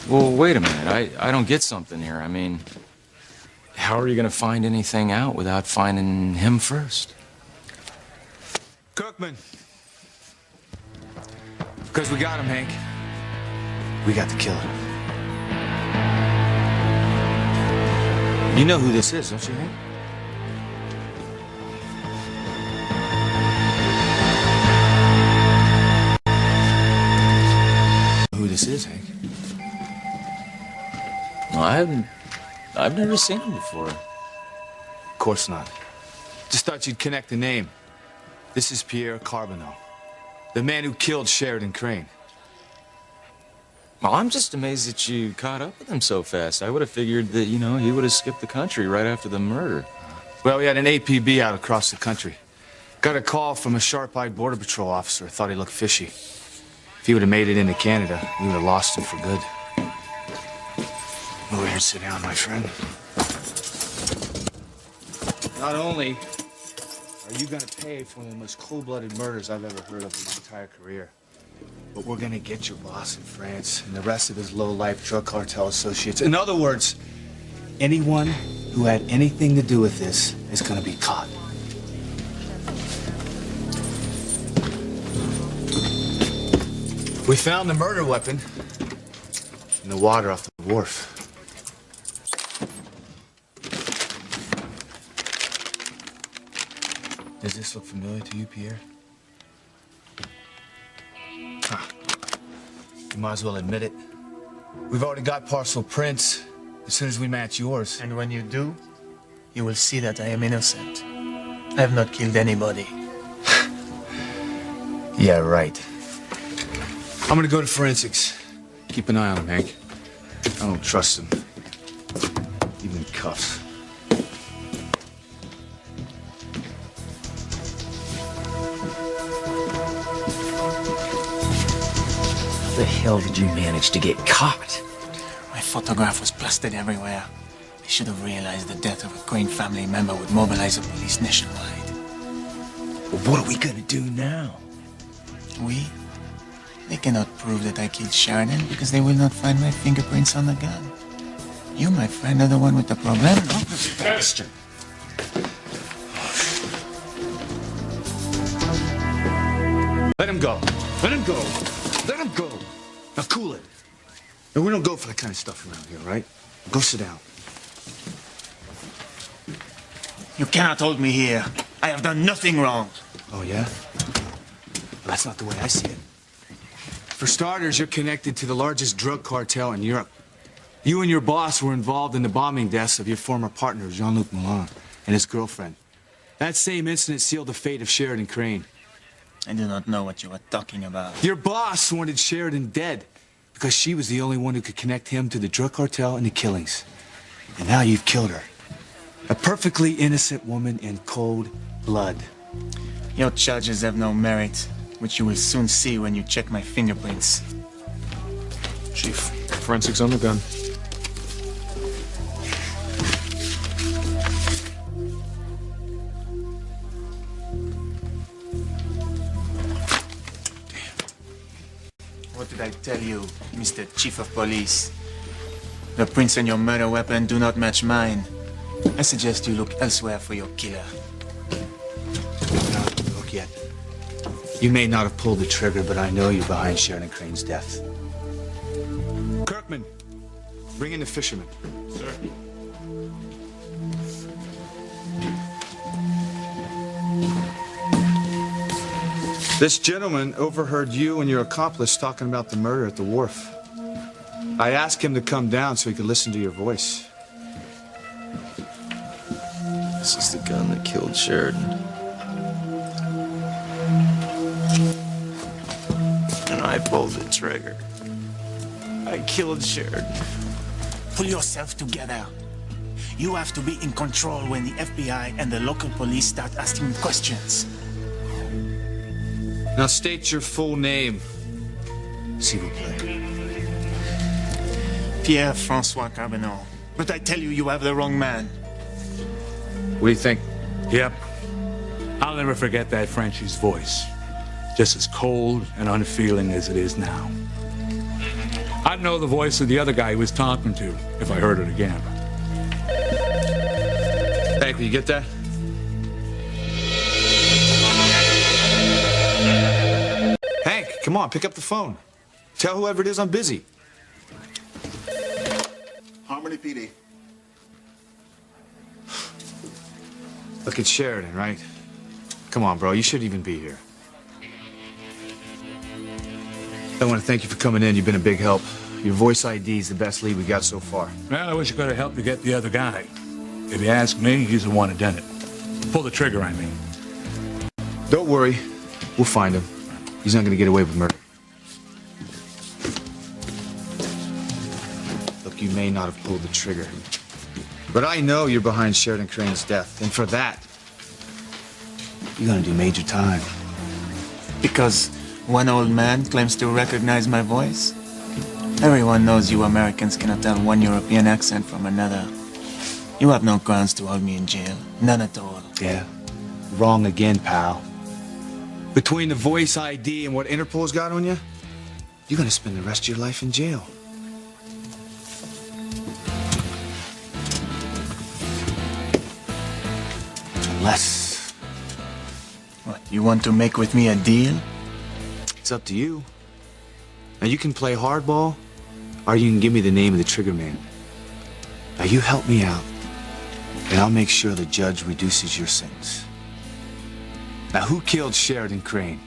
Well, wait a minute. I don't get something here. I mean, how are you going to find anything out without finding him first? Kirkman. Because we got him, Hank. We got the killer. You know who this is, don't you, Hank? Who this is, Hank? Well, I've never seen him before. Of course not. Just thought you'd connect the name. This is Pierre Carbonneau, the man who killed Sheridan Crane. Well, I'm just amazed that you caught up with him so fast. I would have figured that, you know, he would have skipped the country right after the murder. Well, we had an APB out across the country. Got a call from a sharp-eyed Border Patrol officer. Thought he looked fishy. If he would have made it into Canada, we would have lost him for good. Over here and sit down, my friend. Not only are you gonna pay for one of the most cold-blooded murders I've ever heard of in my entire career, but we're gonna get your boss in France and the rest of his low-life drug cartel associates. In other words, anyone who had anything to do with this is gonna be caught. We found the murder weapon in the water off the wharf. Does this look familiar to you, Pierre? Huh. You might as well admit it. We've already got parcel prints as soon as we match yours. And when you do, you will see that I am innocent. I have not killed anybody. Yeah, right. I'm gonna go to forensics. Keep an eye on him, Hank. I don't trust him. Even in cuffs. How the hell did you manage to get caught? My photograph was plastered everywhere. They should have realized the death of a Crane family member would mobilize the police nationwide. Well, what are we gonna do now? They cannot prove that I killed Sheridan because they will not find my fingerprints on the gun. You, my friend, are the one with the problem. Bastard! Let him go. Let him go. Let him go. Now cool it. And we don't go for that kind of stuff around here, right? Go sit down. You cannot hold me here. I have done nothing wrong. Oh, yeah? Well, that's not the way I see it. For starters, you're connected to the largest drug cartel in Europe. You and your boss were involved in the bombing deaths of your former partner, Jean-Luc Milan, and his girlfriend. That same incident sealed the fate of Sheridan Crane. I do not know what you are talking about. Your boss wanted Sheridan dead because she was the only one who could connect him to the drug cartel and the killings. And now you've killed her. A perfectly innocent woman in cold blood. Your charges have no merit, which you will soon see when you check my fingerprints. Chief, forensics on the gun. What did I tell you, Mr. Chief of Police? The prints on your murder weapon do not match mine. I suggest you look elsewhere for your killer. No, look yet. You may not have pulled the trigger, but I know you're behind Sheridan Crane's death. Kirkman, bring in the fisherman. Sir. This gentleman overheard you and your accomplice talking about the murder at the wharf. I asked him to come down so he could listen to your voice. This is the gun that killed Sheridan. And I pulled the trigger. I killed Sheridan. Pull yourself together. You have to be in control when the FBI and the local police start asking questions. Now state your full name. S'il vous plaît. Pierre-François Carbonneau. But I tell you, you have the wrong man. What do you think? Yep. I'll never forget that Frenchie's voice. Just as cold and unfeeling as it is now. I'd know the voice of the other guy he was talking to if I heard it again. Hank, will you get that? Hank, come on, pick up the phone. Tell whoever it is I'm busy. Harmony PD. Look, it's Sheridan, right? Come on, bro, you shouldn't even be here. I want to thank you for coming in. You've been a big help. Your voice ID is the best lead we got so far. Well, I wish I could have helped you get the other guy. If you ask me, he's the one who done it. Pull the trigger, I mean. Don't worry. We'll find him. He's not going to get away with murder. Look, you may not have pulled the trigger. But I know you're behind Sheridan Crane's death. And for that, you're going to do major time. Because one old man claims to recognize my voice? Everyone knows you Americans cannot tell one European accent from another. You have no grounds to hold me in jail. None at all. Yeah. Wrong again, pal. Between the voice ID and what Interpol's got on you, you're going to spend the rest of your life in jail. Unless... What, you want to make with me a deal? It's up to you. Now, you can play hardball, or you can give me the name of the trigger man. Now, you help me out, and I'll make sure the judge reduces your sentence. Now, who killed Sheridan Crane?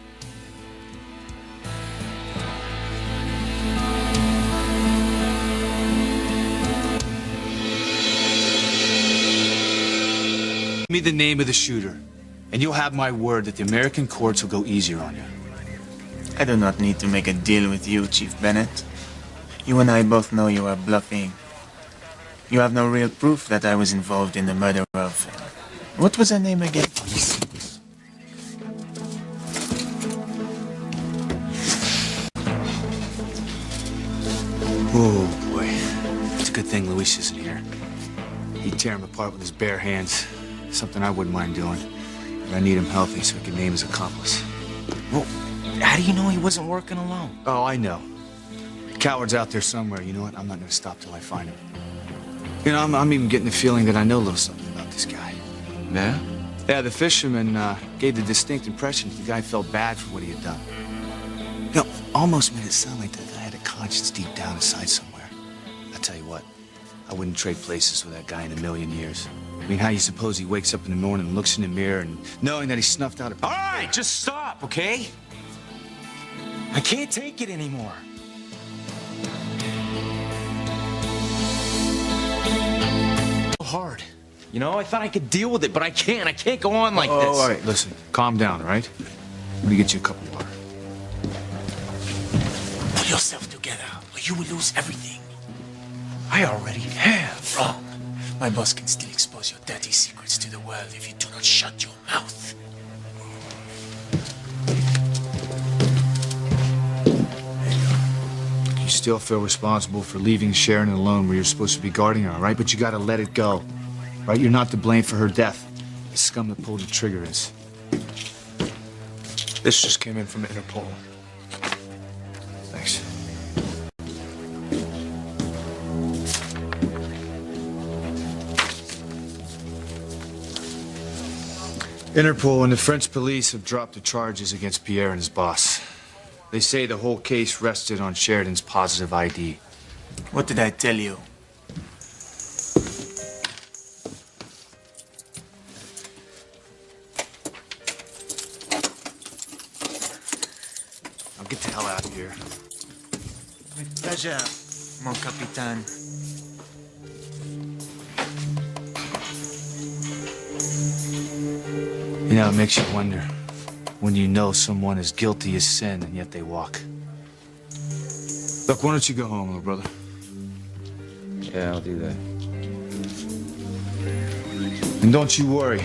Give me the name of the shooter, and you'll have my word that the American courts will go easier on you. I do not need to make a deal with you, Chief Bennett. You and I both know you are bluffing. You have no real proof that I was involved in the murder of... What was her name again? Oh, boy. It's a good thing Luis isn't here. He'd tear him apart with his bare hands. Something I wouldn't mind doing. But I need him healthy so he can name his accomplice. Well, how do you know he wasn't working alone? Oh, I know. The coward's out there somewhere. You know what? I'm not going to stop till I find him. You know, I'm even getting the feeling that I know a little something about this guy. Yeah? Yeah, the fisherman gave the distinct impression that the guy felt bad for what he had done. You know, almost made it sound like the guy had a conscience deep down inside somewhere. I tell you what, I wouldn't trade places with that guy in a million years. I mean, how you suppose he wakes up in the morning and looks in the mirror and knowing that he snuffed out a... All right, just stop, okay? I can't take it anymore. Hard. You know, I thought I could deal with it, but I can't. I can't go on like this. all right, listen. Calm down, all right? Let me get you a cup of water. Pull yourself together, or you will lose everything. I already have. Wrong. My boss can still expose your dirty secrets to the world if you do not shut your mouth. You still feel responsible for leaving Sharon alone where you're supposed to be guarding her, all right? But you gotta let it go, right? You're not to blame for her death. The scum that pulled the trigger is. This just came in from Interpol. Thanks. Interpol and the French police have dropped the charges against Pierre and his boss. They say the whole case rested on Sheridan's positive ID. What did I tell you? Now get the hell out of here. With pleasure, mon capitaine. You know, it makes you wonder when you know someone is guilty as sin and yet they walk. Look, why don't you go home, little brother? Yeah, I'll do that. And don't you worry.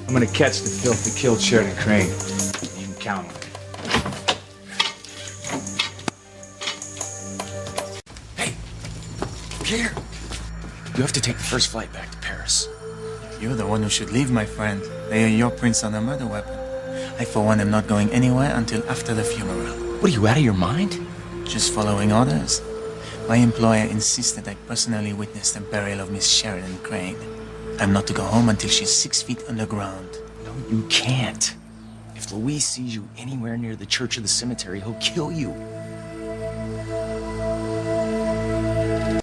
I'm gonna catch the filth that killed Sheridan Crane. You can count on it. Hey, Pierre. You have to take the first flight back to Paris. You're the one who should leave, my friend. They are your prints on a murder weapon. I, for one, am not going anywhere until after the funeral. What are you, out of your mind? Just following orders. My employer insisted I personally witness the burial of Miss Sheridan Crane. I'm not to go home until she's 6 feet underground. No, you can't. If Luis sees you anywhere near the church or the cemetery, he'll kill you.